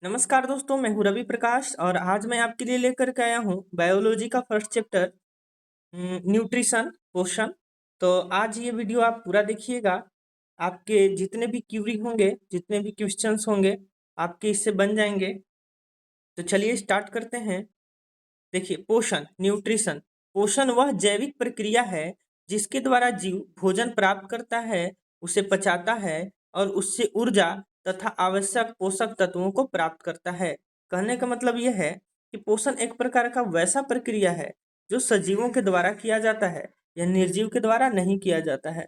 नमस्कार दोस्तों, मैं हूँ रवि प्रकाश और आज मैं आपके लिए लेकर के आया हूँ बायोलॉजी का फर्स्ट चैप्टर न्यूट्रिशन पोषण। तो आज ये वीडियो आप पूरा देखिएगा। आपके जितने भी क्यूरी होंगे, जितने भी क्वेश्चंस होंगे, आपके इससे बन जाएंगे। तो चलिए स्टार्ट करते हैं। देखिए, पोषण न्यूट्रिशन। पोषण वह जैविक प्रक्रिया है जिसके द्वारा जीव भोजन प्राप्त करता है, उसे पचाता है और उससे ऊर्जा तथा आवश्यक पोषक तत्वों को प्राप्त करता है। कहने का मतलब यह है कि पोषण एक प्रकार का वैसा प्रक्रिया है जो सजीवों के द्वारा किया जाता है या निर्जीव के द्वारा नहीं किया जाता है,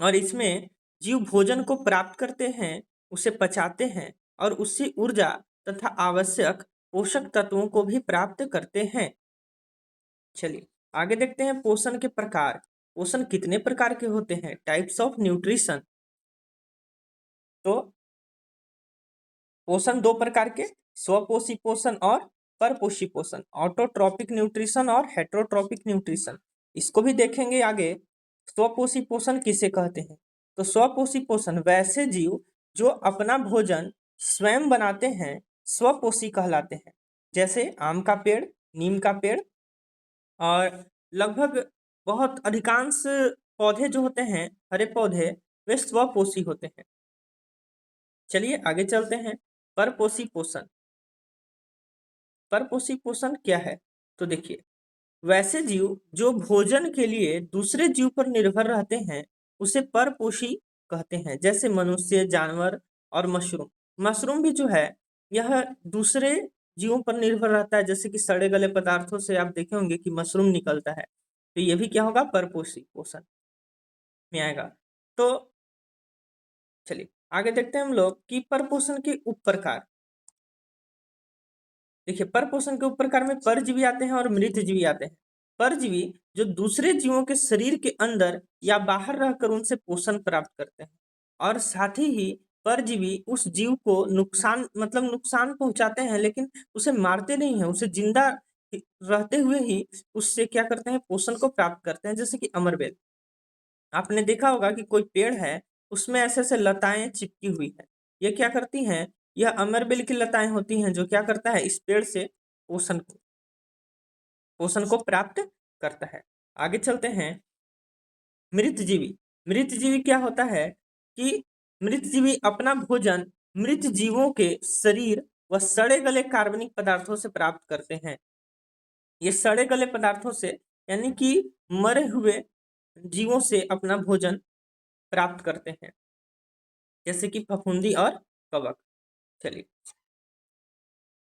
और इसमें जीव भोजन को प्राप्त करते हैं, उसे पचाते हैं और उससे ऊर्जा तथा आवश्यक पोषक तत्वों को भी प्राप्त करते हैं। चलिए आगे देखते हैं पोषण के प्रकार। पोषण कितने प्रकार के होते हैं? Types of nutrition. तो पोषण दो प्रकार के, स्वपोषी पोषण और परपोषी पोषण, ऑटोट्रॉपिक न्यूट्रिशन और हेटरोट्रॉपिक न्यूट्रिशन। इसको भी देखेंगे आगे। स्वपोषी पोषण किसे कहते हैं? तो स्वपोषी पोषण वैसे जीव जो अपना भोजन स्वयं बनाते हैं स्वपोषी कहलाते हैं। जैसे आम का पेड़, नीम का पेड़ और लगभग बहुत अधिकांश पौधे जो होते हैं, हरे पौधे, वे स्वपोषी होते हैं। चलिए आगे चलते हैं। परपोषी पोषण। परपोषी पोषण क्या है? तो देखिए, वैसे जीव जो भोजन के लिए दूसरे जीव पर निर्भर रहते हैं उसे परपोषी कहते हैं। जैसे मनुष्य, जानवर और मशरूम। मशरूम भी जो है यह दूसरे जीवों पर निर्भर रहता है। जैसे कि सड़े गले पदार्थों से आप देखे होंगे कि मशरूम निकलता है, तो ये भी क्या होगा? परपोषी पोषण में आएगा। तो चलिए आगे देखते हैं हम लोग कि परपोषण के उप प्रकार। देखिए, परपोषण के उप प्रकार में परजीवी आते हैं और मृतजीवी आते हैं। परजीवी जो दूसरे जीवों के शरीर के अंदर या बाहर रहकर उनसे पोषण प्राप्त करते हैं, और साथ ही परजीवी उस जीव को नुकसान नुकसान पहुंचाते हैं, लेकिन उसे मारते नहीं हैं, उसे जिंदा रहते हुए ही उससे क्या करते हैं? पोषण को प्राप्त करते हैं। जैसे कि अमरबेल, आपने देखा होगा कि कोई पेड़ है, उसमें ऐसे ऐसे लताएं चिपकी हुई है। ये क्या करती हैं? यह अमरबेल की लताएं होती हैं जो क्या करता है? इस पेड़ से पोषण को प्राप्त करता है। आगे चलते हैं। मृतजीवी। मृतजीवी क्या होता है कि मृतजीवी अपना भोजन मृत जीवों के शरीर व सड़े गले कार्बनिक पदार्थों से प्राप्त करते हैं। ये सड़े गले पदार्थों से यानी कि मरे हुए जीवों से अपना भोजन प्राप्त करते हैं, जैसे कि फफूंदी और कवक। चलिए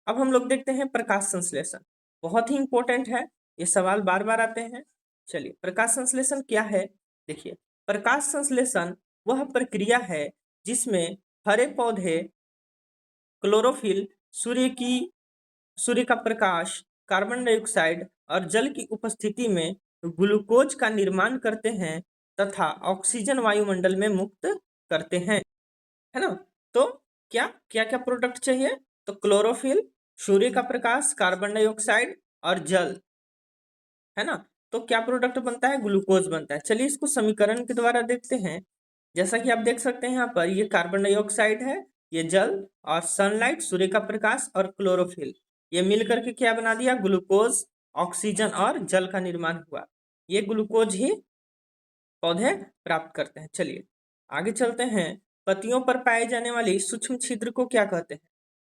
अब हम लोग देखते हैं प्रकाश संश्लेषण। बहुत ही इंपॉर्टेंट है, ये सवाल बार बार आते हैं। चलिए, प्रकाश संश्लेषण क्या है? देखिए, प्रकाश संश्लेषण वह प्रक्रिया है जिसमें हरे पौधे क्लोरोफिल, सूर्य का प्रकाश, कार्बन डाइऑक्साइड और जल की उपस्थिति में ग्लूकोज का निर्माण करते हैं तथा ऑक्सीजन वायुमंडल में मुक्त करते हैं, है ना? तो क्या क्या क्या प्रोडक्ट चाहिए? तो क्लोरोफिल, सूर्य का प्रकाश, कार्बन डाइऑक्साइड और जल, है ना? तो क्या प्रोडक्ट बनता है? ग्लूकोज बनता है। चलिए इसको समीकरण के द्वारा देखते हैं। जैसा कि आप देख सकते हैं यहाँ पर, ये कार्बन डाइऑक्साइड है, ये जल और सनलाइट, सूर्य का प्रकाश और क्लोरोफिल, ये मिलकर के क्या बना दिया? ग्लूकोज, ऑक्सीजन और जल का निर्माण हुआ। ये ग्लूकोज ही पौधे प्राप्त करते हैं। चलिए आगे चलते हैं। पत्तियों पर पाए जाने वाली सूक्ष्म छिद्र को क्या कहते हैं?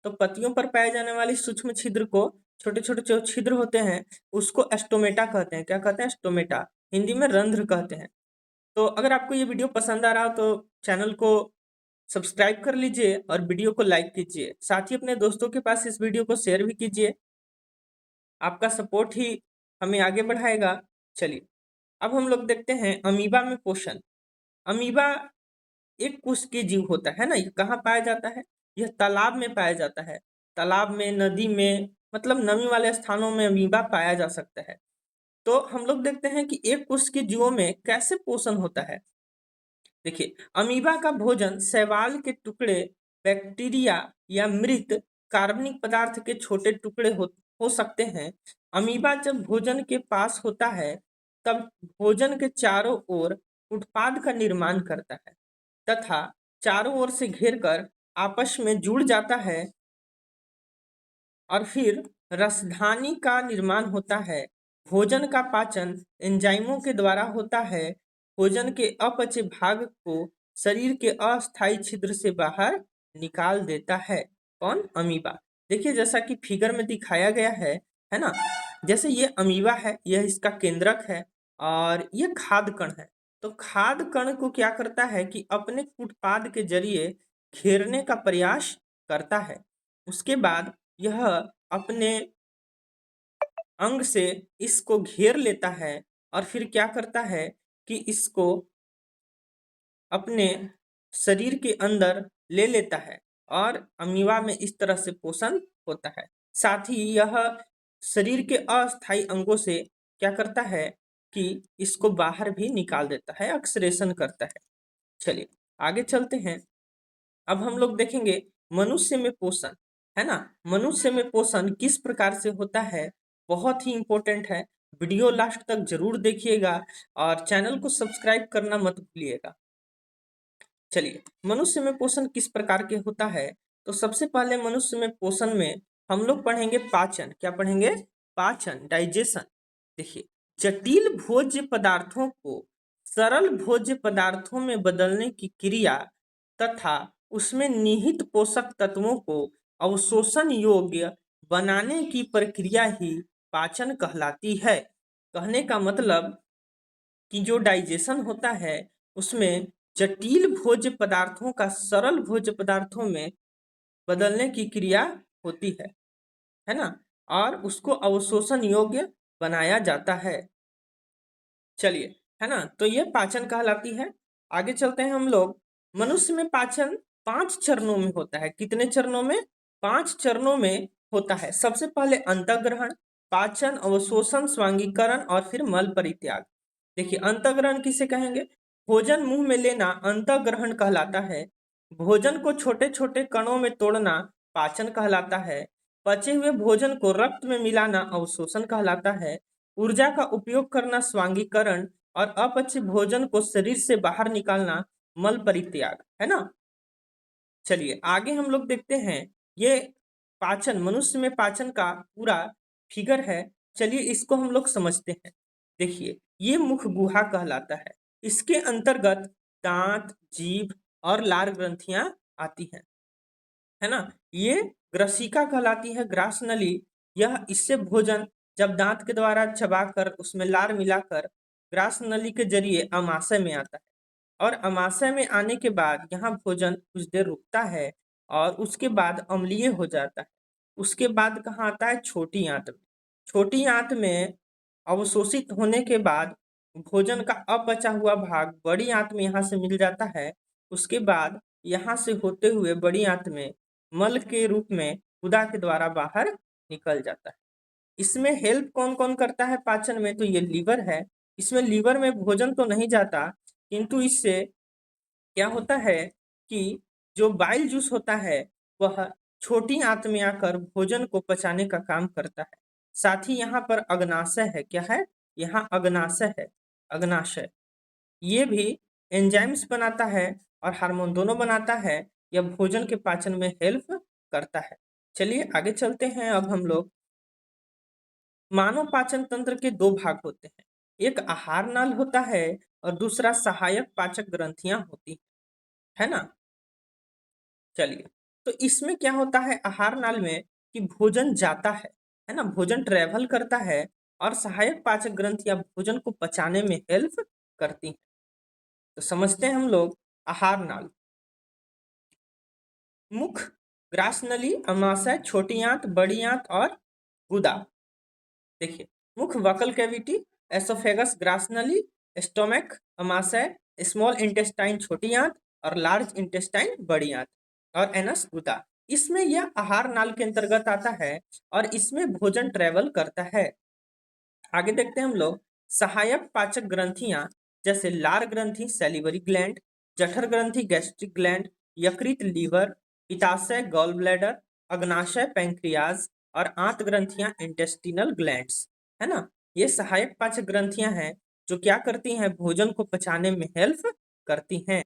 तो पत्तियों पर पाए जाने वाली सूक्ष्म छिद्र को, छोटे छोटे जो छिद्र होते हैं, उसको एस्टोमेटा कहते हैं। क्या कहते हैं? एस्टोमेटा। हिंदी में रंध्र कहते हैं। तो अगर आपको ये वीडियो पसंद आ रहा हो तो चैनल को सब्सक्राइब कर लीजिए और वीडियो को लाइक कीजिए। साथ ही अपने दोस्तों के पास इस वीडियो को शेयर भी कीजिए। आपका सपोर्ट ही हमें आगे बढ़ाएगा। चलिए अब हम लोग देखते हैं अमीबा में पोषण। अमीबा एक कोश के जीव होता है ना। ये कहाँ पाया जाता है? यह तालाब में पाया जाता है। तालाब में, नदी में, मतलब नमी वाले स्थानों में अमीबा पाया जा सकता है। तो हम लोग देखते हैं कि एक कोश के जीवों में कैसे पोषण होता है। देखिए, अमीबा का भोजन शैवाल के टुकड़े, बैक्टीरिया या मृत कार्बनिक पदार्थ के छोटे टुकड़े हो सकते हैं। अमीबा जब भोजन के पास होता है तब भोजन के चारों ओर उत्पाद का निर्माण करता है तथा चारों ओर से घेर कर आपस में जुड़ जाता है और फिर रसधानी का निर्माण होता है। भोजन का पाचन एंजाइमों के द्वारा होता है। भोजन के अपचे भाग को शरीर के अस्थायी छिद्र से बाहर निकाल देता है। कौन? अमीबा। देखिए जैसा कि फिगर में दिखाया गया है ना। जैसे ये अमीबा है, यह इसका केंद्रक है और ये खाद्य कण है। तो खाद्य कण को क्या करता है कि अपने कूटपाद के जरिए घेरने का प्रयास करता है। उसके बाद यह अपने अंग से इसको घेर लेता है और फिर क्या करता है कि इसको अपने शरीर के अंदर ले लेता है और अमीबा में इस तरह से पोषण होता है। साथ ही यह शरीर के अस्थायी अंगों से क्या करता है कि इसको बाहर भी निकाल देता है, अक्सरेशन करता है। चलिए आगे चलते हैं। अब हम लोग देखेंगे मनुष्य में पोषण, है ना। मनुष्य में पोषण किस प्रकार से होता है, बहुत ही इंपॉर्टेंट है। वीडियो लास्ट तक जरूर देखिएगा और चैनल को सब्सक्राइब करना मत भूलिएगा। चलिए मनुष्य में पोषण किस प्रकार के होता है, तो सबसे पहले मनुष्य में पोषण में हम लोग पढ़ेंगे पाचन। क्या पढ़ेंगे? पाचन, डाइजेशन। देखिए जटिल भोज्य पदार्थों को सरल भोज्य पदार्थों में बदलने की क्रिया तथा उसमें निहित पोषक तत्वों को अवशोषण योग्य बनाने की प्रक्रिया ही पाचन कहलाती है। कहने का मतलब कि जो डाइजेशन होता है उसमें जटिल भोज्य पदार्थों का सरल भोज्य पदार्थों में बदलने की क्रिया होती है ना, और उसको अवशोषण योग्य बनाया जाता है। चलिए, है ना, तो ये पाचन कहलाती है। आगे चलते हैं हम लोग। मनुष्य में पाचन 5 चरणों में होता है। कितने चरणों में? 5 चरणों में होता है। सबसे पहले अंतःग्रहण, पाचन, अवशोषण, स्वांगीकरण और फिर मल परित्याग। देखिए अंतःग्रहण किसे कहेंगे? भोजन मुंह में लेना अंतःग्रहण कहलाता है। भोजन को छोटे छोटे कणों में तोड़ना पाचन कहलाता है। पचे हुए भोजन को रक्त में मिलाना अवशोषण कहलाता है। ऊर्जा का उपयोग करना स्वांगीकरण और अपचे भोजन को शरीर से बाहर निकालना मल परित्याग, है ना। चलिए आगे हम लोग देखते हैं। ये पाचन, मनुष्य में पाचन का पूरा फिगर है। चलिए इसको हम लोग समझते हैं। देखिए ये मुख गुहा कहलाता है। इसके अंतर्गत दांत, जीभ और लार ग्रंथियां आती हैं, है ना। ये ग्रसिका कहलाती है, ग्रास नली। यह इससे भोजन जब दांत के द्वारा चबाकर उसमें लार मिलाकर ग्रास नली के जरिए अमाशय में आता है और अमाशय में आने के बाद यहाँ भोजन कुछ देर रुकता है और उसके बाद अम्लीय हो जाता है। उसके बाद कहाँ आता है? छोटी आंत में। छोटी आंत में अवशोषित होने के बाद भोजन का अपचा हुआ भाग बड़ी आंत में यहाँ से मिल जाता है। उसके बाद यहाँ से होते हुए बड़ी आंत में मल के रूप में गुदा के द्वारा बाहर निकल जाता है। इसमें हेल्प कौन कौन करता है पाचन में? तो ये लीवर है। इसमें लीवर में भोजन तो नहीं जाता, किंतु इससे क्या होता है कि जो बाइल जूस होता है वह छोटी आंत में आकर भोजन को पचाने का काम करता है। साथ ही यहाँ पर अग्नाशय है। क्या है? यहाँ अग्नाशय है। अग्नाशय ये भी एंजाइम्स बनाता है और हार्मोन दोनों बनाता है। यह भोजन के पाचन में हेल्प करता है। चलिए आगे चलते हैं। अब हम लोग मानव पाचन तंत्र के 2 भाग होते हैं। एक आहार नाल होता है और दूसरा सहायक पाचक ग्रंथियां होती है ना। चलिए तो इसमें क्या होता है आहार नाल में कि भोजन जाता है ना, भोजन ट्रेवल करता है और सहायक पाचक ग्रंथियां भोजन को पचाने में हेल्प करती हैं। तो समझते हैं हम लोग आहार नाल। मुख, ग्रास नली, अमाशय, छोटी आंत, बड़ी आंत और गुदा। देखिए मुख वकल कैविटी, एसोफेगस ग्रास नली, स्टोमक अमाशय, स्मॉल इंटेस्टाइन छोटी आंत और लार्ज इंटेस्टाइन बड़ी आंत और एनस गुदा। इसमें यह आहार नाल के अंतर्गत आता है और इसमें भोजन ट्रेवल करता है। आगे देखते हैं हम लोग सहायक पाचक ग्रंथियां, जैसे लार ग्रंथि सैलिवरी ग्लैंड, जठर ग्रंथि गैस्ट्रिक ग्लैंड, यकृत लीवर, पित्ताशय गॉल ब्लैडर, अग्नाशय पैंक्रियाज और आंत ग्रंथियां इंटेस्टिनल ग्लैंड्स, है ना। ये सहायक पाचक ग्रंथियां हैं जो क्या करती हैं? भोजन को पचाने में हेल्प करती हैं।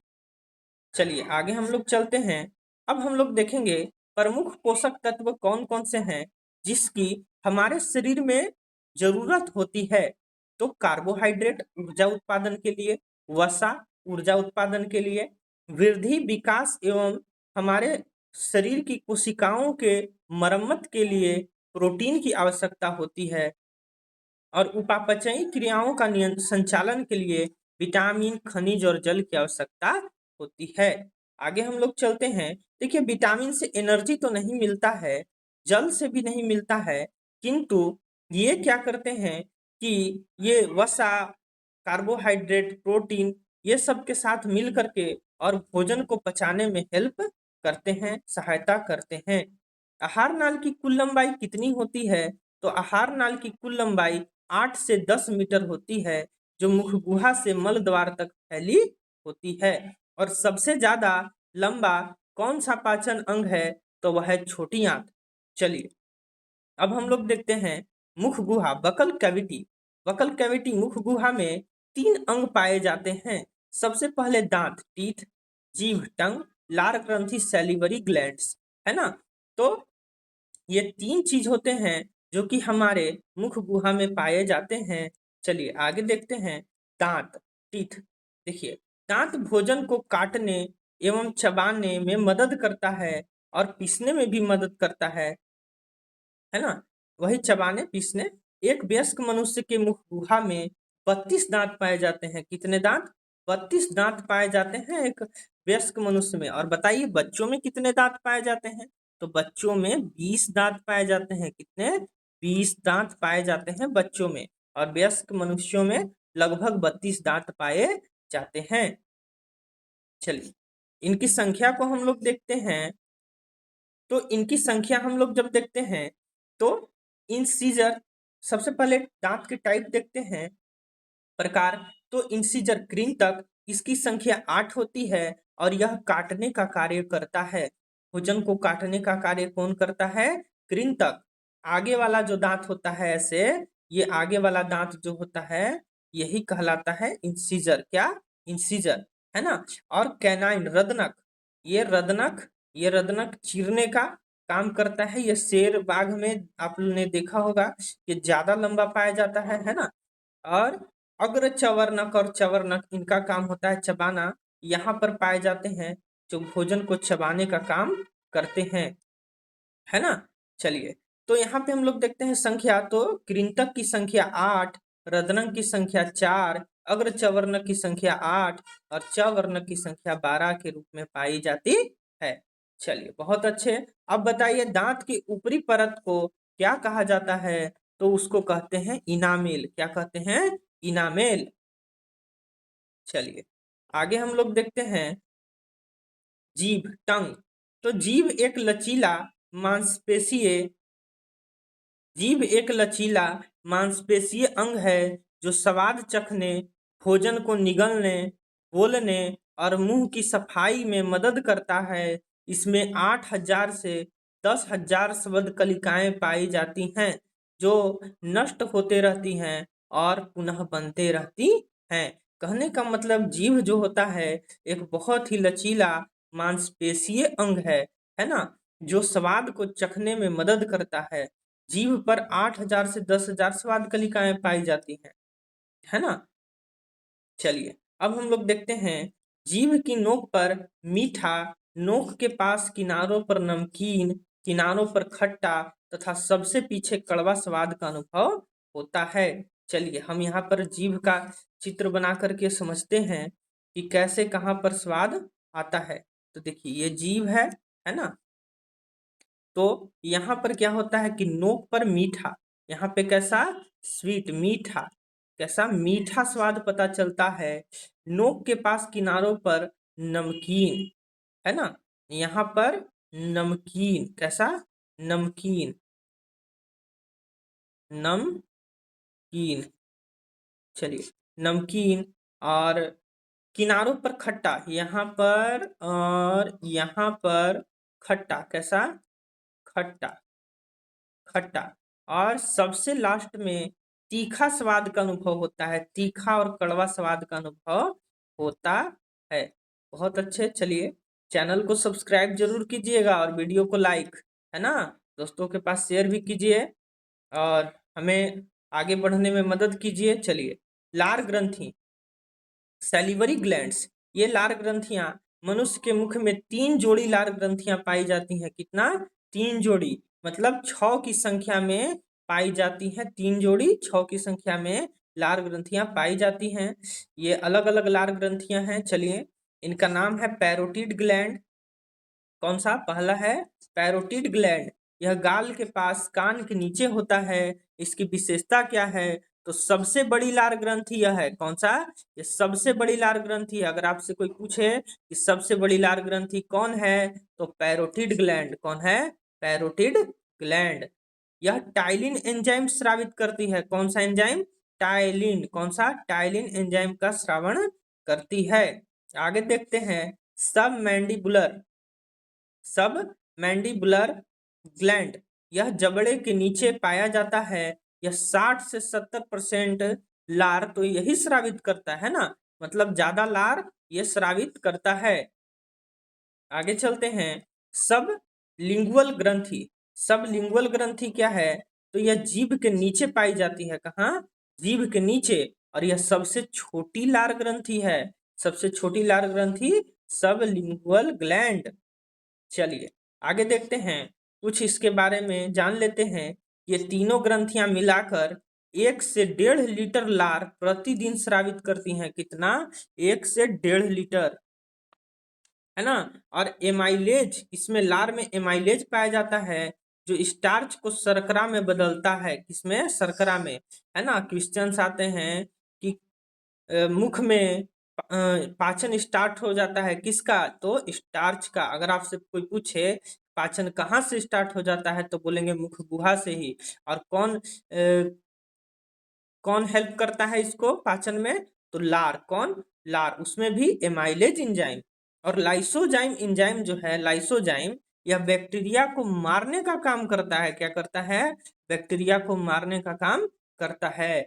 चलिए आगे हम लोग चलते हैं। अब हम लोग देखेंगे प्रमुख पोषक तत्व कौन कौन से हैं जिसकी हमारे शरीर में जरूरत होती है। तो कार्बोहाइड्रेट ऊर्जा उत्पादन के लिए, वसा ऊर्जा उत्पादन के लिए, वृद्धि विकास एवं हमारे शरीर की कोशिकाओं के मरम्मत के लिए प्रोटीन की आवश्यकता होती है और उपापचयी क्रियाओं का संचालन के लिए विटामिन, खनिज और जल की आवश्यकता होती है। आगे हम लोग चलते हैं। देखिए, विटामिन से एनर्जी तो नहीं मिलता है, जल से भी नहीं मिलता है, किंतु ये क्या करते हैं कि ये वसा, कार्बोहाइड्रेट, प्रोटीन, ये सब के साथ मिल करके और भोजन को पचाने में हेल्प करते हैं, सहायता करते हैं। आहार नाल की कुल लंबाई कितनी होती है? तो आहार नाल की कुल लंबाई 8 से 10 मीटर होती है, जो मुख गुहा से मल द्वार तक फैली होती है। और सबसे ज्यादा लंबा कौन सा पाचन अंग है? तो वह है छोटी आंत। चलिए, अब हम लोग देखते हैं मुख गुहा, बकल कैविटी। बकल कैविटी मुख गुहा में 3 अंग पाए जाते हैं। सबसे पहले दांत, टीथ, जीभ, टंग, लार ग्रंथि, सैलिवरी ग्लैंड्स, है ना। तो ये 3 चीज होते हैं जो कि हमारे मुख गुहा में पाए जाते हैं। चलिए आगे देखते हैं। दांत, टीथ। देखिए, दांत भोजन को काटने एवं चबाने में मदद करता है और पीसने में भी मदद करता है ना। वही चबाने, पीसने। एक वयस्क मनुष्य के मुख गुहा में 32 दांत पाए जाते हैं। कितने दांत? 32 दांत पाए जाते हैं एक वयस्क मनुष्य में। और बताइए बच्चों में कितने दांत पाए जाते हैं? तो बच्चों में 20 दांत पाए जाते हैं। कितने? 20 दांत पाए जाते हैं बच्चों में। और वयस्क मनुष्यों में लगभग 32 दांत पाए जाते हैं। चलिए, इनकी संख्या को हम लोग देखते हैं। तो इनकी संख्या हम लोग जब देखते हैं तो इंसीजर, सबसे पहले दांत के टाइप देखते हैं, प्रकार। तो इंसीजर कृंतक, इसकी संख्या 8 होती है और यह काटने का कार्य करता है। भोजन को काटने का कार्य कौन करता है? कृंतक। आगे वाला जो दांत होता है ऐसे, ये आगे वाला दांत जो होता है यही कहलाता है इंसीजर। क्या? इंसीजर, है ना। और कैनाइन, रदनक। ये रदनक, ये रदनक चीरने का काम करता है। ये शेर, बाघ में आपने देखा होगा कि ज्यादा लंबा पाया जाता है ना। और अग्र चवर्णक और चवर्णक, इनका काम होता है चबाना। यहाँ पर पाए जाते हैं जो भोजन को चबाने का काम करते हैं, है ना। चलिए, तो यहाँ पे हम लोग देखते हैं संख्या। तो कृंतक की संख्या 8, रदनक की संख्या 4, अग्र चवर्णक की संख्या 8 और चवर्णक की संख्या 12 के रूप में पाई जाती है। चलिए, बहुत अच्छे। अब बताइए दांत की ऊपरी परत को क्या कहा जाता है? तो उसको कहते हैं इनामेल। क्या कहते हैं? इनामेल। चलिए, आगे हम लोग देखते हैं जीभ, टंग। तो जीभ एक लचीला मांसपेशीय अंग है जो स्वाद चखने, भोजन को निगलने, बोलने और मुंह की सफाई में मदद करता है। इसमें 8,000 से 10,000 शब्द कलिकाएं पाई जाती हैं जो नष्ट होते रहती हैं और पुनः बनते रहती हैं। कहने का मतलब जीभ जो होता है एक बहुत ही लचीला मांसपेशीय अंग है ना, जो स्वाद को चखने में मदद करता है। जीभ पर 8,000 से 10,000 स्वाद कलिकाएं पाई जाती हैं, है ना। चलिए, अब हम लोग देखते हैं जीभ की नोक पर मीठा, नोक के पास किनारों पर नमकीन, किनारों पर खट्टा तथा सबसे पीछे कड़वा स्वाद का अनुभव होता है। चलिए, हम यहाँ पर जीभ का चित्र बना करके समझते हैं कि कैसे कहाँ पर स्वाद आता है। तो देखिए, ये जीभ है ना। तो यहाँ पर क्या होता है कि नोक पर मीठा, यहाँ पे कैसा? स्वीट, मीठा। कैसा? मीठा स्वाद पता चलता है। नोक के पास किनारों पर नमकीन, है ना। यहाँ पर नमकीन, कैसा? नमकीन, नमकीन। चलिए, नमकीन। और किनारों पर खट्टा, यहाँ पर और यहाँ पर खट्टा। कैसा? खट्टा, खट्टा। और सबसे लास्ट में तीखा स्वाद का अनुभव होता है। तीखा और कड़वा स्वाद का अनुभव होता है। बहुत अच्छे। चलिए, चैनल को सब्सक्राइब जरूर कीजिएगा और वीडियो को लाइक, है ना। दोस्तों के पास शेयर भी कीजिए और हमें आगे बढ़ने में मदद कीजिए। चलिए, लार ग्रंथि, सैलिवरी ग्लैंड्स, ये लार ग्रंथियां मनुष्य के मुख में 3 जोड़ी लार ग्रंथियां पाई जाती हैं। कितना? 3 जोड़ी, मतलब 6 की संख्या में पाई जाती हैं। 3 जोड़ी 6 की संख्या में लार ग्रंथियां पाई जाती हैं। ये अलग अलग लार ग्रंथियां हैं। चलिए, इनका नाम है पैरोटिड ग्लैंड। कौन सा? पहला है पैरोटिड ग्लैंड। यह गाल के पास कान के नीचे होता है। इसकी विशेषता क्या है? तो सबसे बड़ी लार ग्रंथि यह है। कौन सा? ये सबसे बड़ी लार ग्रंथि है। अगर आपसे कोई पूछे कि सबसे बड़ी लार ग्रंथि कौन है, तो पैरोटिड ग्लैंड। कौन है? Parotid gland. यह टाइलिन एंजाइम स्रावित करती है। कौन सा एंजाइम? टाइलिन। कौन सा? टाइलिन एंजाइम का स्रावण करती है। आगे देखते हैं, सब मैंडिबुलर, सब मैंडिबुलर ग्लैंड, यह जबड़े के नीचे पाया जाता है। यह 60 से 70% लार तो यही स्रावित करता है ना, मतलब ज्यादा लार ये स्रावित करता है। आगे चलते हैं, सब लिंगुअल ग्रंथि। सब लिंगुअल ग्रंथि क्या है? तो यह जीभ के नीचे पाई जाती है। कहाँ? जीभ के नीचे। और यह सबसे छोटी लार ग्रंथि है। सबसे छोटी लार ग्रंथि सब लिंगुअल ग्लैंड। चलिए, आगे देखते हैं, कुछ इसके बारे में जान लेते हैं। ये तीनों ग्रंथियां मिलाकर 1 से 1.5 लीटर लार प्रतिदिन स्रावित करती हैं। कितना? 1 से 1.5 लीटर, है ना। और एमाइलेज, इसमें लार में एमाइलेज पाया जाता है, जो स्टार्च को शर्करा में बदलता है। किसमें? शर्करा में, है ना। क्वेश्चंस आते हैं कि मुख में पाचन स्टार्ट हो जाता है किसका? तो स्टार्च का। अगर आपसे कोई पूछे पाचन कहाँ से स्टार्ट हो जाता है, तो बोलेंगे मुख गुहा से ही। और कौन हेल्प करता है इसको पाचन में? तो लार। कौन? लार। उसमें भी एमाइलेज एंजाइम। और लाइसोजाइम एंजाइम जो है, लाइसोजाइम, यह बैक्टीरिया को मारने का काम करता है। क्या करता है? बैक्टीरिया को मारने का काम करता है।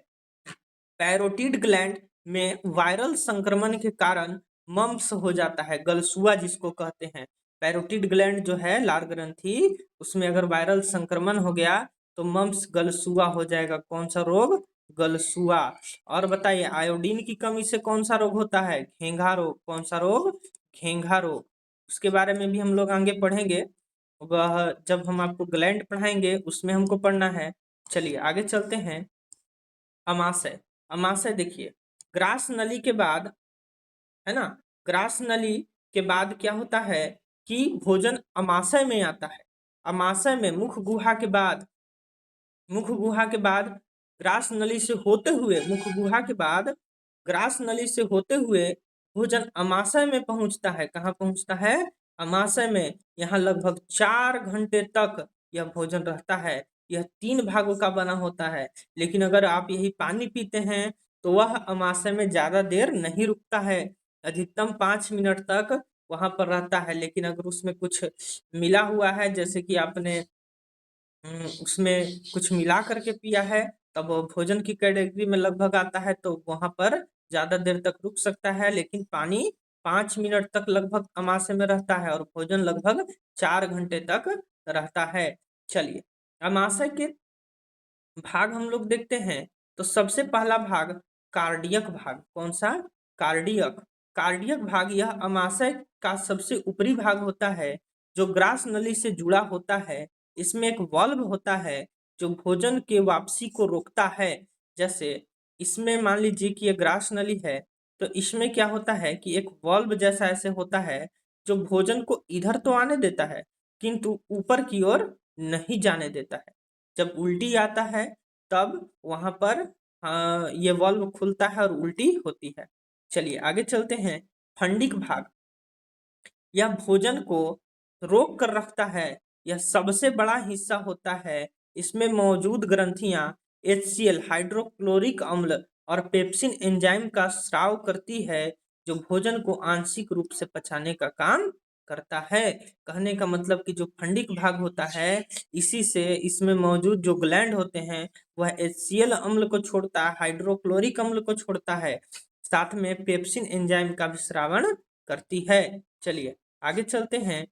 पैरोटिड ग्लैंड में वायरल संक्रमण के कारण मम्प्स हो जाता है, गलसुआ जिसको कहते हैं। पैरोटिड ग्लैंड जो है, लार ग्रंथि, उसमें अगर वायरल संक्रमण हो गया तो मम्प्स, गलसुआ हो जाएगा। कौन सा रोग? गलसुआ। और बताइए, आयोडीन की कमी से कौन सा रोग होता है? घेंघा रोग। कौन सा रोग? घेंघा रोग। उसके बारे में भी हम लोग आगे पढ़ेंगे, वह जब हम आपको ग्लैंड पढ़ाएंगे उसमें हमको पढ़ना है। चलिए, आगे चलते हैं। अमाशय। अमाशय देखिए, ग्रास नली के बाद, है ना, ग्रास नली के बाद क्या होता है कि भोजन अमाशय में आता है। अमाशय में मुख गुहा के बाद, मुख गुहा के बाद ग्रास नली से होते हुए, मुख गुहा के बाद ग्रास नली से होते हुए भोजन अमाशय में पहुंचता है। कहाँ पहुंचता है? अमाशय में। यहाँ लगभग 4 घंटे तक यह भोजन रहता है। यह 3 भागों का बना होता है। लेकिन अगर आप यही पानी पीते हैं तो वह अमाशय में ज्यादा देर नहीं रुकता है, अधिकतम 5 मिनट तक वहां पर रहता है। लेकिन अगर उसमें कुछ मिला हुआ है, जैसे कि आपने उसमें कुछ मिला करके पिया है, तब वो भोजन की कैटेगरी में लगभग आता है, तो वहां पर ज्यादा देर तक रुक सकता है। लेकिन पानी 5 मिनट तक लगभग अमाशय में रहता है और भोजन लगभग 4 घंटे तक रहता है। चलिए, अमाशय के भाग हम लोग देखते हैं। तो सबसे पहला भाग कार्डियक भाग। कौन सा? कार्डियक। कार्डियक भाग यह अमाशय का सबसे ऊपरी भाग होता है, जो ग्रास नली से जुड़ा होता है। इसमें एक वाल्व होता है जो भोजन के वापसी को रोकता है। जैसे इसमें मान लीजिए कि ये ग्रास नली है, तो इसमें क्या होता है कि एक वाल्व जैसा ऐसे होता है जो भोजन को इधर तो आने देता है, किंतु ऊपर की ओर नहीं जाने देता है। जब उल्टी आता है तब वहां पर ये वाल्व खुलता है और उल्टी होती है। चलिए, आगे चलते हैं। फंडिक भाग, यह भोजन को रोक कर रखता है। यह सबसे बड़ा हिस्सा होता है। इसमें मौजूद ग्रंथियां HCl, हाइड्रोक्लोरिक अम्ल, और पेप्सिन एंजाइम का स्राव करती है, जो भोजन को आंशिक रूप से पचाने का काम करता है। कहने का मतलब कि जो फंडिक भाग होता है, इसी से इसमें मौजूद जो ग्लैंड होते हैं वह HCl अम्ल को छोड़ता है, हाइड्रोक्लोरिक अम्ल को छोड़ता है, साथ में पेप्सिन एंजाइम का भी स्रावण करती है। चलिए, आगे चलते हैं।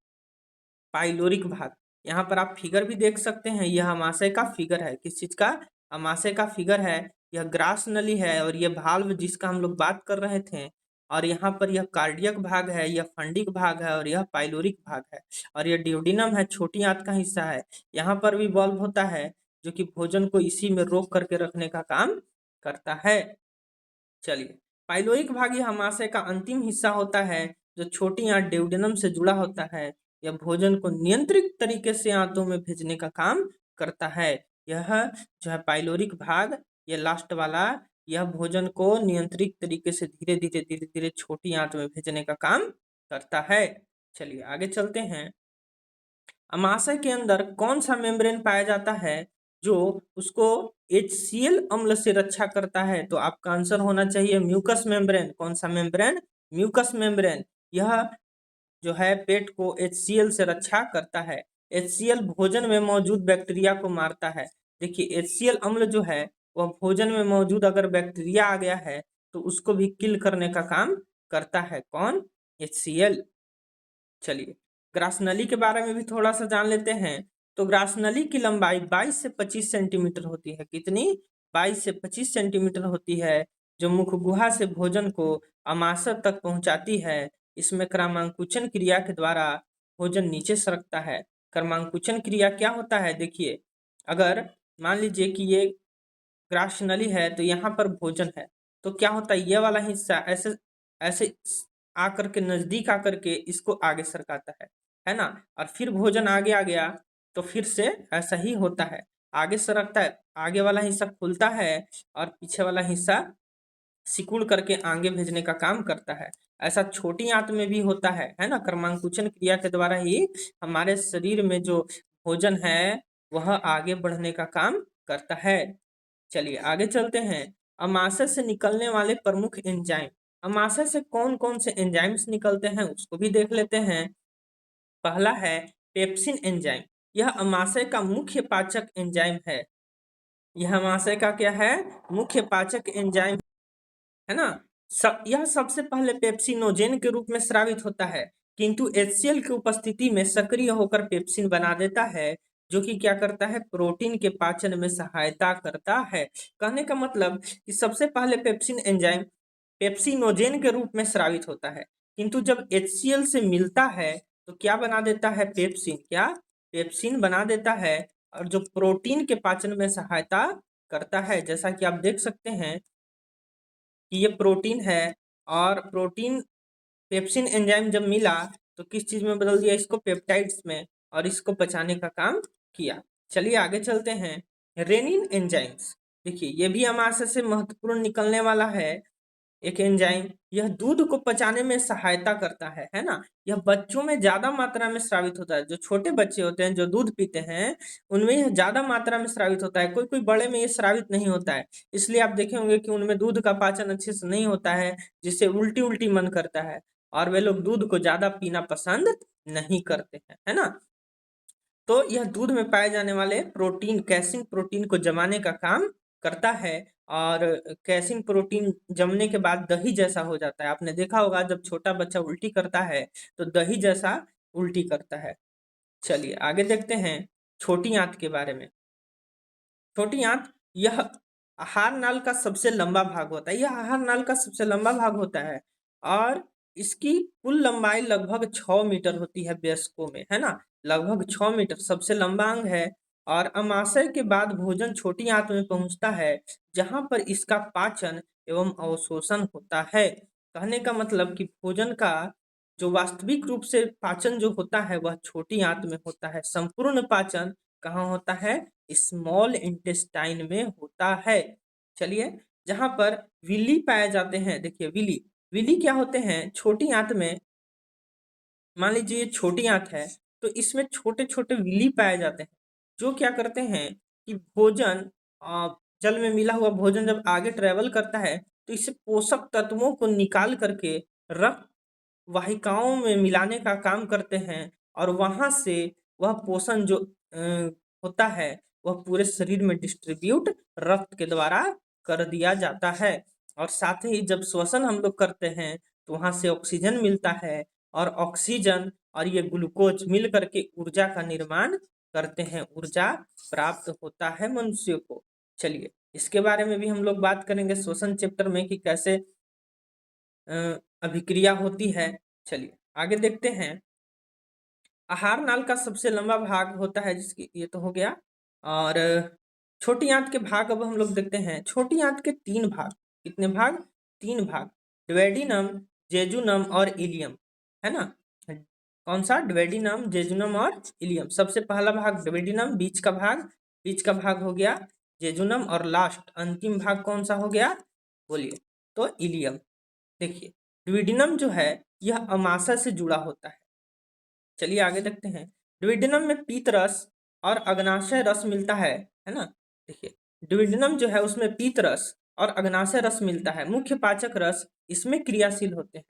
पाइलोरिक भाग। यहाँ पर आप फिगर भी देख सकते हैं, यह अमाशय का फिगर है। किस चीज का? अमाशय का फिगर है। यह ग्रास नली है और यह भाल्व जिसका हम लोग बात कर रहे थे, और यहाँ पर यह कार्डियक भाग है, यह फंडिक भाग है और यह पाइलोरिक भाग है, और यह ड्यूडिनम है, छोटी आंत का हिस्सा है। यहाँ पर भी बल्ब होता है जो कि भोजन को इसी में रोक करके रखने का काम करता है। चलिए, पाइलोरिक भाग यह अमाशय का अंतिम हिस्सा होता है जो छोटी आंत ड्यूडेनम से जुड़ा होता है। यह भोजन को नियंत्रित तरीके से आंतों में भेजने का काम करता है। यह जो है पाइलोरिक भाग, ये लास्ट वाला, यह भोजन को नियंत्रित तरीके से धीरे धीरे धीरे धीरे छोटी आंत में भेजने का काम करता है। चलिए आगे चलते हैं। अमाशय के अंदर कौन सा मेम्ब्रेन पाया जाता है जो उसको HCl अम्ल से रक्षा करता है? तो आपका आंसर होना चाहिए म्यूकस मेम्ब्रेन। कौन सा मेम्ब्रेन? Mucus membrane. यह जो है पेट को HCl से रक्षा करता है। HCl भोजन में मौजूद बैक्टीरिया को मारता है। देखिए HCl अम्ल जो है वह भोजन में मौजूद अगर बैक्टीरिया आ गया है तो उसको भी किल करने का काम करता है। कौन? HCl। चलिए, ग्रासनली के बारे में भी थोड़ा सा जान लेते हैं। तो ग्रासनली की लंबाई 22 से 25 सेंटीमीटर होती है। कितनी? 22 से 25 सेंटीमीटर होती है, जो मुख गुहा से भोजन को अमाशय तक पहुंचाती है। इसमें क्रमांकुचन क्रिया के द्वारा भोजन नीचे सरकता है। क्रमांकुचन क्रिया क्या होता है? देखिए, अगर मान लीजिए कि ये ग्रासनली है तो यहाँ पर भोजन है, तो क्या होता है, ये वाला हिस्सा ऐसे ऐसे आकर के नजदीक आकर के इसको आगे सरकाता है ना। और फिर भोजन आगे आ गया तो फिर से ऐसा ही होता है, आगे सरकता है, आगे वाला हिस्सा खुलता है और पीछे वाला हिस्सा सिकुड़ करके आगे भेजने का काम करता है। ऐसा छोटी आंत में भी होता है ना। क्रमांकुचन क्रिया के द्वारा ही हमारे शरीर में जो भोजन है वह आगे बढ़ने का काम करता है। चलिए आगे चलते हैं। अमाशय से निकलने वाले प्रमुख एंजाइम। अमाशय से कौन कौन से एंजाइम्स निकलते हैं उसको भी देख लेते हैं। पहला है पेप्सिन एंजाइम। यह अमाशय का मुख्य पाचक एंजाइम है। यह अमाशय का क्या है? मुख्य पाचक एंजाइम है ना। यह सबसे पहले पेप्सिनोजेन के रूप में स्रावित होता है, किंतु HCl की उपस्थिति में सक्रिय होकर पेप्सिन बना देता है, जो कि क्या करता है? प्रोटीन के पाचन में सहायता करता है। कहने का मतलब कि सबसे पहले पेप्सिन एंजाइम पेप्सिनोजेन के रूप में स्रावित होता है, किंतु जब HCl से मिलता है तो क्या बना देता है? पेप्सिन। क्या? पेप्सिन बना देता है, और जो प्रोटीन के पाचन में सहायता करता है। जैसा कि आप देख सकते हैं कि ये प्रोटीन है, और प्रोटीन पेप्सिन एंजाइम जब मिला तो किस चीज में बदल दिया इसको? पेप्टाइड्स में, और इसको पचाने का काम किया। चलिए आगे चलते हैं। रेनिन एंजाइम्स, देखिए ये भी अमाशय से महत्वपूर्ण निकलने वाला है एक एंजाइम। यह दूध को पचाने में सहायता करता है ना। यह बच्चों में ज्यादा मात्रा में स्रावित होता है। जो छोटे बच्चे होते हैं जो दूध पीते हैं उनमें यह ज्यादा मात्रा में स्रावित होता है। कोई कोई बड़े में ये स्रावित नहीं होता है, इसलिए आप देखे होंगे कि उनमें दूध का पाचन अच्छे से नहीं होता है, जिससे उल्टी उल्टी मन करता है, और वे लोग दूध को ज्यादा पीना पसंद नहीं करते हैं, है ना। तो यह दूध में पाए जाने वाले प्रोटीन, कैसिन प्रोटीन को जमाने का काम करता है, और कैसिन प्रोटीन जमने के बाद दही जैसा हो जाता है। आपने देखा होगा जब छोटा बच्चा उल्टी करता है तो दही जैसा उल्टी करता है। चलिए आगे देखते हैं छोटी आंत के बारे में। छोटी आंत यह आहार नाल का सबसे लंबा भाग होता है। यह आहार नाल का सबसे लंबा भाग होता है, और इसकी कुल लंबाई लगभग 6 मीटर होती है वयस्कों में, है ना। लगभग 6 मीटर सबसे लंबा अंग है। और अमाशय के बाद भोजन छोटी आंत में पहुंचता है, जहां पर इसका पाचन एवं अवशोषण होता है। कहने का मतलब कि भोजन का जो वास्तविक रूप से पाचन जो होता है वह छोटी आंत में होता है। संपूर्ण पाचन कहाँ होता है? स्मॉल इंटेस्टाइन में होता है। चलिए, जहां पर विली पाए जाते हैं, देखिए विली, विली क्या होते हैं? छोटी आंत में, मान लीजिए ये छोटी आंत है तो इसमें छोटे छोटे विली पाए जाते हैं, जो क्या करते हैं कि भोजन, जल में मिला हुआ भोजन जब आगे ट्रेवल करता है तो इससे पोषक तत्वों को निकाल करके रक्त वाहिकाओं में मिलाने का काम करते हैं, और वहां से वह पोषण जो होता है वह पूरे शरीर में डिस्ट्रीब्यूट रक्त के द्वारा कर दिया जाता है। और साथ ही जब श्वसन हम लोग करते हैं तो वहां से ऑक्सीजन मिलता है, और ऑक्सीजन और ये ग्लूकोज मिल करके ऊर्जा का निर्माण करते हैं, ऊर्जा प्राप्त होता है मनुष्य को। चलिए इसके बारे में भी हम लोग बात करेंगे श्वसन चैप्टर में कि कैसे अभिक्रिया होती है। चलिए आगे देखते हैं। आहार नाल का सबसे लंबा भाग होता है जिसकी ये तो हो गया। और छोटी आंत के भाग अब हम लोग देखते हैं। छोटी आंत के 3 भाग, कितने भाग? 3 भाग, ड्वेडिनम, जेजुनम और इलियम, है ना। कौन सा? ड्वेडिनम, जेजुनम और इलियम। सबसे पहला भाग ड्वेडिनम, बीच का भाग हो गया जेजुनम, और लास्ट अंतिम भाग कौन सा हो गया? बोलिए। तो इलियम। देखिए ड्विडिनम जो है यह अमाशय से जुड़ा होता है। चलिए आगे देखते हैं। ड्विडिनम में पीत रस और अग्नाशय रस मिलता है ना। देखिए ड्विडिनम जो है उसमें पीत रस और अग्नाशय रस मिलता है। मुख्य पाचक रस इसमें क्रियाशील होते हैं।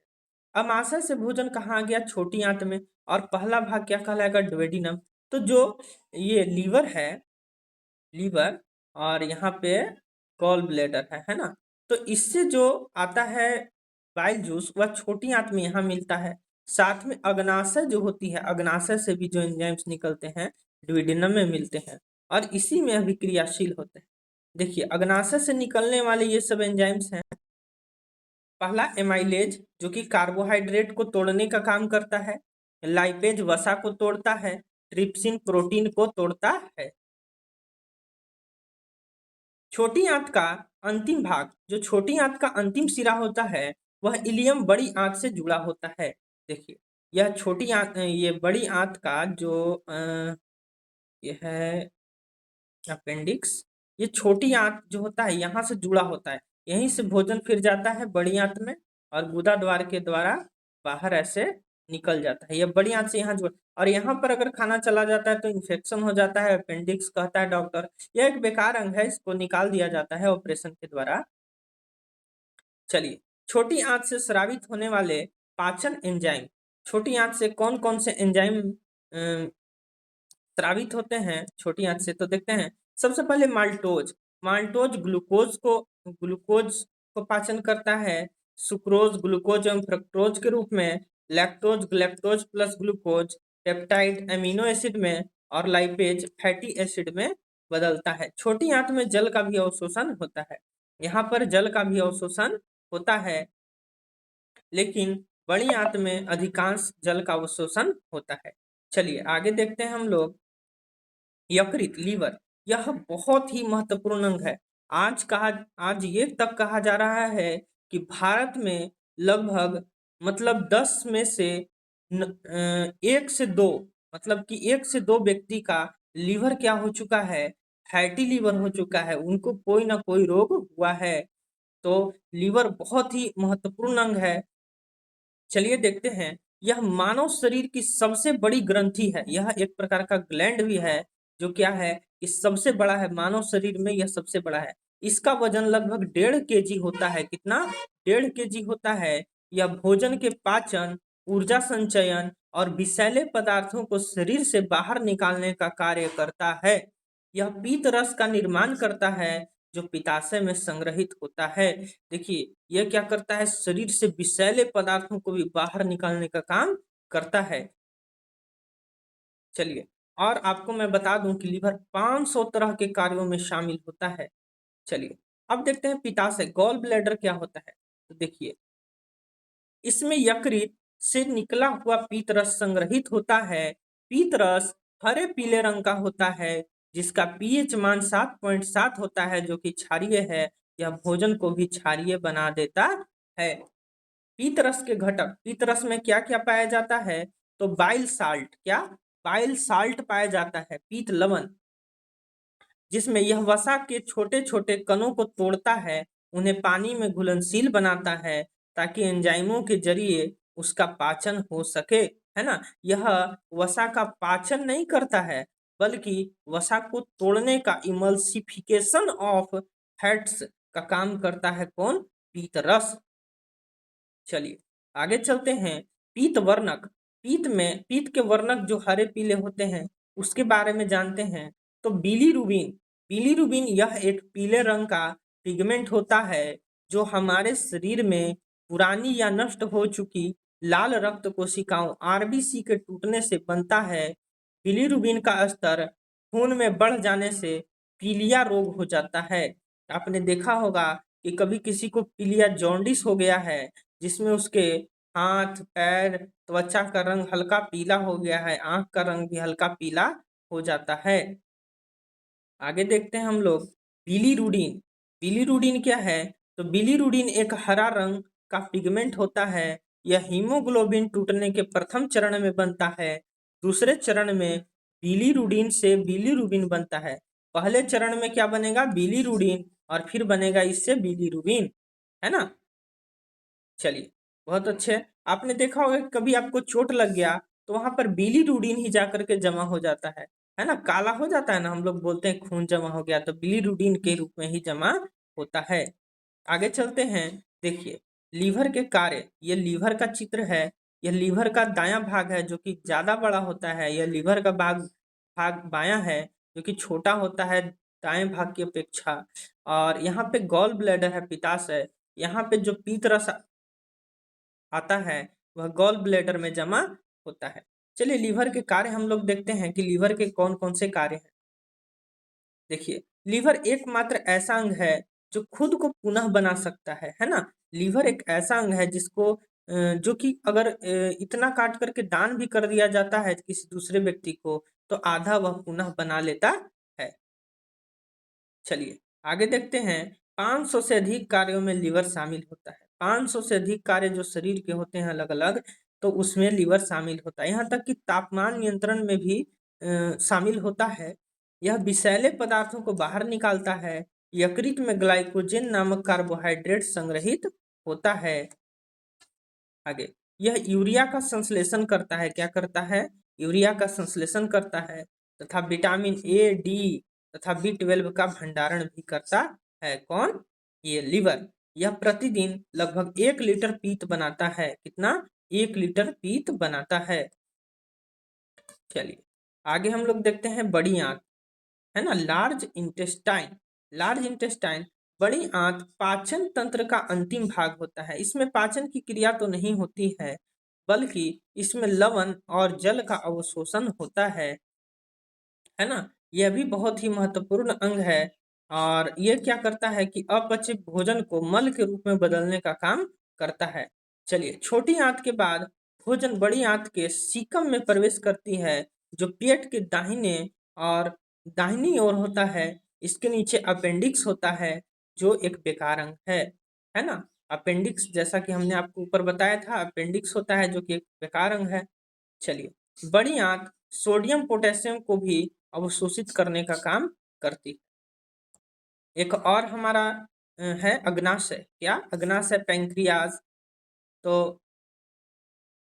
अमाशय से भोजन कहाँ आ गया? छोटी आंत में। और पहला भाग क्या कहलाएगा? ड्वेडिनम। तो जो ये लीवर है, लीवर और यहाँ पे गॉल ब्लैडर है ना। तो इससे जो आता है बाइल जूस वह छोटी आंत में यहाँ मिलता है। साथ में अग्नाशय जो होती है, अग्नाशय से भी जो एंजाइम्स निकलते हैं ड्यूोडेनम में मिलते हैं और इसी में अभिक्रियाशील होते हैं। देखिए अग्नाशय से निकलने वाले ये सब एंजाइम्स हैं। पहला एमाइलेज जो कि कार्बोहाइड्रेट को तोड़ने का काम करता है। लाइपेज वसा को तोड़ता है। ट्रिप्सिन प्रोटीन को तोड़ता है। छोटी आंत का अंतिम भाग, जो छोटी आंत का अंतिम सिरा होता है वह इलियम बड़ी आंत से जुड़ा होता है। देखिए यह छोटी आंत, ये बड़ी आंत का जो यह है अपेंडिक्स, ये छोटी आंत जो होता है यहाँ से जुड़ा होता है। यहीं से भोजन फिर जाता है बड़ी आंत में और गुदा द्वार के द्वारा बाहर ऐसे निकल जाता है। ये बड़ी आंत से यहाँ जुड़, और यहाँ पर अगर खाना चला जाता है तो इन्फेक्शन हो जाता है। अपेंडिक्स कहता है डॉक्टर, यह एक बेकार अंग है, इसको निकाल दिया जाता है ऑपरेशन के द्वारा। चलिए छोटी आंत से स्रावित होने वाले पाचन एंजाइम, छोटी आंत से कौन कौन से एंजाइम स्रावित होते हैं छोटी आंत से? तो देखते हैं। सबसे पहले माल्टोज, माल्टोज ग्लूकोज को पाचन करता है। सुक्रोज ग्लूकोज एवं फ्रक्टोज के रूप में। Lactose galactose plus glucose, peptide amino acid में, और लाइपेज फैटी एसिड में बदलता है। छोटी आंत में जल का भी अवशोषण होता है। यहाँ पर जल का भी अवशोषण होता है, लेकिन बड़ी आंत में अधिकांश जल का अवशोषण होता है। चलिए आगे देखते हैं हम लोग। यकृत, लीवर, यह बहुत ही महत्वपूर्ण अंग है। आज ये तक कहा जा रहा है कि भारत में लगभग मतलब 10 में से 1 से 2, मतलब कि 1 से 2 व्यक्ति का लीवर क्या हो चुका है? फैटी लीवर हो चुका है, उनको कोई ना कोई रोग हुआ है। तो लीवर बहुत ही महत्वपूर्ण अंग है। चलिए देखते हैं। यह मानव शरीर की सबसे बड़ी ग्रंथि है। यह एक प्रकार का ग्लैंड भी है जो क्या है कि सबसे बड़ा है मानव शरीर में, यह सबसे बड़ा है। इसका वजन लगभग 1.5 kg होता है। कितना? 1.5 kg होता है। यह भोजन के पाचन, ऊर्जा संचयन और विषैले पदार्थों को शरीर से बाहर निकालने का कार्य करता है। यह पीत रस का निर्माण करता है जो पित्ताशय में संग्रहित होता है। देखिए यह क्या करता है? शरीर से विषैले पदार्थों को भी बाहर निकालने का काम करता है। चलिए और आपको मैं बता दूं कि लीवर 500 तरह के कार्यों में शामिल होता है। चलिए अब देखते हैं पित्ताशय, गॉल ब्लैडर क्या होता है। तो देखिए इसमें यकृत से निकला हुआ पीत रस संग्रहित होता है। पीत रस हरे पीले रंग का होता है, जिसका पीएच मान 7.7 होता है, जो कि क्षारीय है। यह भोजन को भी क्षारीय बना देता है। पीत रस के घटक, पीत रस में क्या क्या पाया जाता है? तो बाइल साल्ट, क्या? बाइल साल्ट पाया जाता है, पीत लवण, जिसमें यह वसा के छोटे छोटे कणों को तोड़ता है, उन्हें पानी में घुलनशील बनाता है ताकि एंजाइमों के जरिए उसका पाचन हो सके, है ना। यह वसा का पाचन नहीं करता है, बल्कि वसा को तोड़ने का इमल्सिफिकेशन ऑफ फैट्स का काम करता है। कौन? पीत रस। चलिए आगे चलते हैं। पीत वर्णक, पीत के वर्णक जो हरे पीले होते हैं उसके बारे में जानते हैं। तो बिलीरुबिन, बिलीरुबिन यह एक पीले रंग का पिगमेंट होता है जो हमारे शरीर में पुरानी या नष्ट हो चुकी लाल रक्त कोशिकाओं आरबीसी के टूटने से बनता है। बिलीरुबिन का स्तर खून में बढ़ जाने से पीलिया रोग हो जाता है। आपने देखा होगा कि कभी किसी को पीलिया जॉन्डिस हो गया है, जिसमें उसके हाथ पैर त्वचा का रंग हल्का पीला हो गया है, आंख का रंग भी हल्का पीला हो जाता है। आगे देखते हैं हम लोग बिलीरुबिन। बिलीरुबिन क्या है? तो बिलीरुबिन एक हरा रंग का पिगमेंट होता है। यह हीमोग्लोबिन टूटने के प्रथम चरण में बनता है। दूसरे चरण में बिलीरुबिन से बिलीरुबिन बनता है। पहले चरण में क्या बनेगा? बिलीरुबिन, और फिर बनेगा इससे बिलीरुबिन, है ना। चलिए, बहुत अच्छे। आपने देखा होगा कि कभी आपको चोट लग गया तो वहां पर बिलीरुबिन ही जाकर के जमा हो जाता है ना, काला हो जाता है ना, हम लोग बोलते हैं खून जमा हो गया, तो बिलीरुबिन के रूप में ही जमा होता है। आगे चलते हैं। देखिए, लीवर के कार्य, ये लीवर का चित्र है। यह लीवर का दायां भाग है जो कि ज्यादा बड़ा होता है। यह लीवर का भाग भाग बायां है जो कि छोटा होता है दाएं भाग की अपेक्षा। और यहाँ पे गॉल ब्लैडर है, पित्ताशय। यहाँ पे जो पीत रस आता है वह गॉल ब्लैडर में जमा होता है। चलिए, लीवर के कार्य हम लोग देखते हैं कि लीवर के कौन कौन से कार्य हैं। देखिए, लीवर एकमात्र ऐसा अंग है जो खुद को पुनः बना सकता है ना। लीवर एक ऐसा अंग है जिसको जो कि अगर इतना काट करके दान भी कर दिया जाता है किसी दूसरे व्यक्ति को, तो आधा वह पुनः बना लेता है। चलिए, आगे देखते हैं। 500 से अधिक कार्यों में लीवर शामिल होता है। 500 से अधिक कार्य जो शरीर के होते हैं अलग अलग, तो उसमें लीवर शामिल होता है। यहाँ तक कि तापमान नियंत्रण में भी शामिल होता है। यह विषैले पदार्थों को बाहर निकालता है। यकृत में ग्लाइकोजन नामक कार्बोहाइड्रेट संग्रहित होता है। आगे, यह यूरिया का संश्लेषण करता है। क्या करता है? यूरिया का संश्लेषण करता है, तथा विटामिन ए डी तथा B12 का भंडारण भी करता है। कौन? ये लीवर। यह प्रतिदिन लगभग 1 लीटर पीत बनाता है। कितना? 1 लीटर पीत बनाता है। चलिए, आगे हम लोग देखते हैं बड़ी आंत, है ना, लार्ज इंटेस्टाइन। लार्ज इंटेस्टाइन, बड़ी आंत पाचन तंत्र का अंतिम भाग होता है। इसमें पाचन की क्रिया तो नहीं होती है, बल्कि इसमें लवण और जल का अवशोषण होता है ना। यह भी बहुत ही महत्वपूर्ण अंग है। और यह क्या करता है कि अपचे भोजन को मल के रूप में बदलने का काम करता है। चलिए, छोटी आंत के बाद भोजन बड़ी आंत के सीकम में प्रवेश करती है, जो पेट के दाहिने और दाहिनी ओर होता है। इसके नीचे अपेंडिक्स होता है, जो एक बेकार अंग है ना। अपेंडिक्स, जैसा कि हमने आपको ऊपर बताया था, अपेंडिक्स होता है जो कि एक बेकार अंग है। चलिए, बड़ी आंत सोडियम पोटेशियम को भी अवशोषित करने का काम करती है। एक और हमारा है अग्नाशय। क्या? अग्नाशय, पैंक्रियाज। तो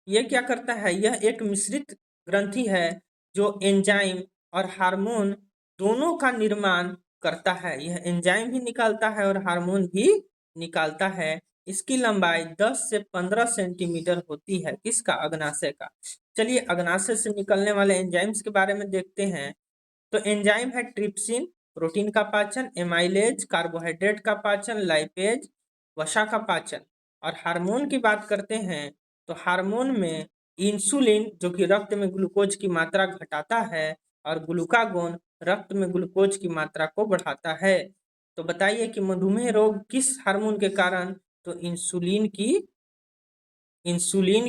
ये क्या करता है? यह एक मिश्रित ग्रंथि है जो एंजाइम और हार्मोन दोनों का निर्माण करता है। यह एंजाइम भी निकालता है और हार्मोन भी निकालता है। इसकी लंबाई 10 से 15 सेंटीमीटर होती है। किसका? अग्नाशय का। चलिए, अग्नाशय से निकलने वाले एंजाइम्स के बारे में देखते हैं। तो एंजाइम है ट्रिप्सिन, प्रोटीन का पाचन, एमाइलेज, कार्बोहाइड्रेट का पाचन, लाइपेज, वसा का पाचन। और हार्मोन की बात करते हैं तो हार्मोन में इंसुलिन, जो कि रक्त में ग्लूकोज की मात्रा घटाता है, और ग्लूकागोन रक्त में ग्लूकोज की मात्रा को बढ़ाता है। तो बताइए कि मधुमेह रोग किस हार्मोन के कारण? तो इंसुलिन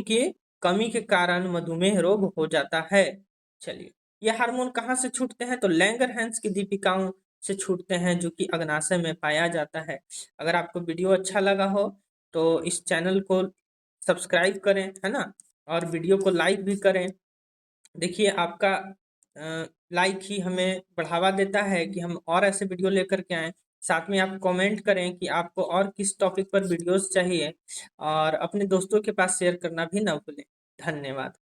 की कमी के कारण मधुमेह रोग हो जाता है। चलिए, ये हार्मोन कहाँ से छूटते हैं? तो लैंगरहैंस की दीपिकाओं से छूटते हैं, जो कि अग्नाशय में पाया जाता है। अगर आपको वीडियो अच्छा लगा हो तो इस चैनल को सब्सक्राइब करें, है ना, और वीडियो को लाइक भी करें। देखिए, आपका लाइक ही हमें बढ़ावा देता है कि हम और ऐसे वीडियो लेकर के आएँ। साथ में आप कमेंट करें कि आपको और किस टॉपिक पर वीडियोस चाहिए, और अपने दोस्तों के पास शेयर करना भी ना भूलें। धन्यवाद।